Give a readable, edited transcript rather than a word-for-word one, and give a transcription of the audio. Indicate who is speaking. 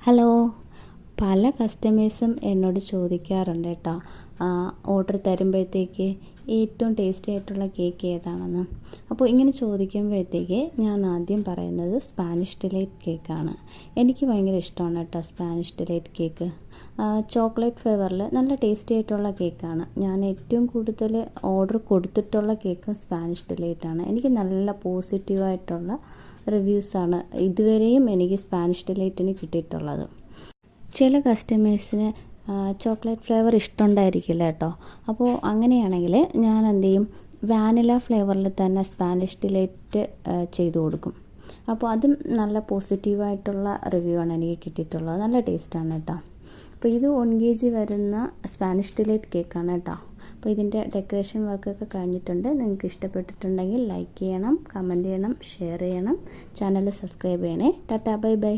Speaker 1: Hello. പല കസ്റ്റമേഴ്സും എന്നോട് ചോദിക്കാറുണ്ട് കേട്ടോ, ഓർഡർ തരുമ്പോഴത്തേക്ക് ഏറ്റവും ടേസ്റ്റി ആയിട്ടുള്ള കേക്ക് ഏതാണെന്ന്. അപ്പോൾ ഇങ്ങനെ ചോദിക്കുമ്പോഴത്തേക്ക് ഞാൻ ആദ്യം പറയുന്നത് സ്പാനിഷ് ഡിലൈറ്റ് കേക്കാണ്. എനിക്ക് ഭയങ്കര ഇഷ്ടമാണ് കേട്ടോ സ്പാനിഷ് ഡിലൈറ്റ് കേക്ക്. ചോക്ലേറ്റ് ഫ്ലേവറിൽ നല്ല ടേസ്റ്റി ആയിട്ടുള്ള കേക്കാണ്. ഞാൻ ഏറ്റവും കൂടുതൽ ഓർഡർ കൊടുത്തിട്ടുള്ള കേക്കും സ്പാനിഷ് ഡിലൈറ്റാണ്. എനിക്ക് നല്ല പോസിറ്റീവായിട്ടുള്ള റിവ്യൂസാണ് ഇതുവരെയും എനിക്ക് സ്പാനിഷ് ഡിലൈറ്റിന് കിട്ടിയിട്ടുള്ളത്. ചില കസ്റ്റമേഴ്സിന് ചോക്ലേറ്റ് ഫ്ലേവർ ഇഷ്ടമുണ്ടായിരിക്കില്ല കേട്ടോ. അപ്പോൾ അങ്ങനെയാണെങ്കിൽ ഞാൻ എന്ത് ചെയ്യും, വാനില ഫ്ലേവറിൽ തന്നെ സ്പാനിഷ് ഡിലൈറ്റ് ചെയ്തു കൊടുക്കും. അപ്പോൾ അതും നല്ല പോസിറ്റീവായിട്ടുള്ള റിവ്യൂ ആണ് എനിക്ക് കിട്ടിയിട്ടുള്ളത്. നല്ല ടേസ്റ്റാണ് കേട്ടോ. അപ്പോൾ ഇത് 1 kg വരുന്ന സ്പാനിഷ് ഡിലൈറ്റ് കേക്കാണ് കേട്ടോ. അപ്പോൾ ഇതിൻ്റെ ഡെക്കറേഷൻ വർക്കൊക്കെ കഴിഞ്ഞിട്ടുണ്ട്. നിങ്ങൾക്ക് ഇഷ്ടപ്പെട്ടിട്ടുണ്ടെങ്കിൽ ലൈക്ക് ചെയ്യണം, കമൻറ്റ് ചെയ്യണം, ഷെയർ ചെയ്യണം, ചാനൽ സബ്സ്ക്രൈബ് ചെയ്യണേ. Tata, bye bye.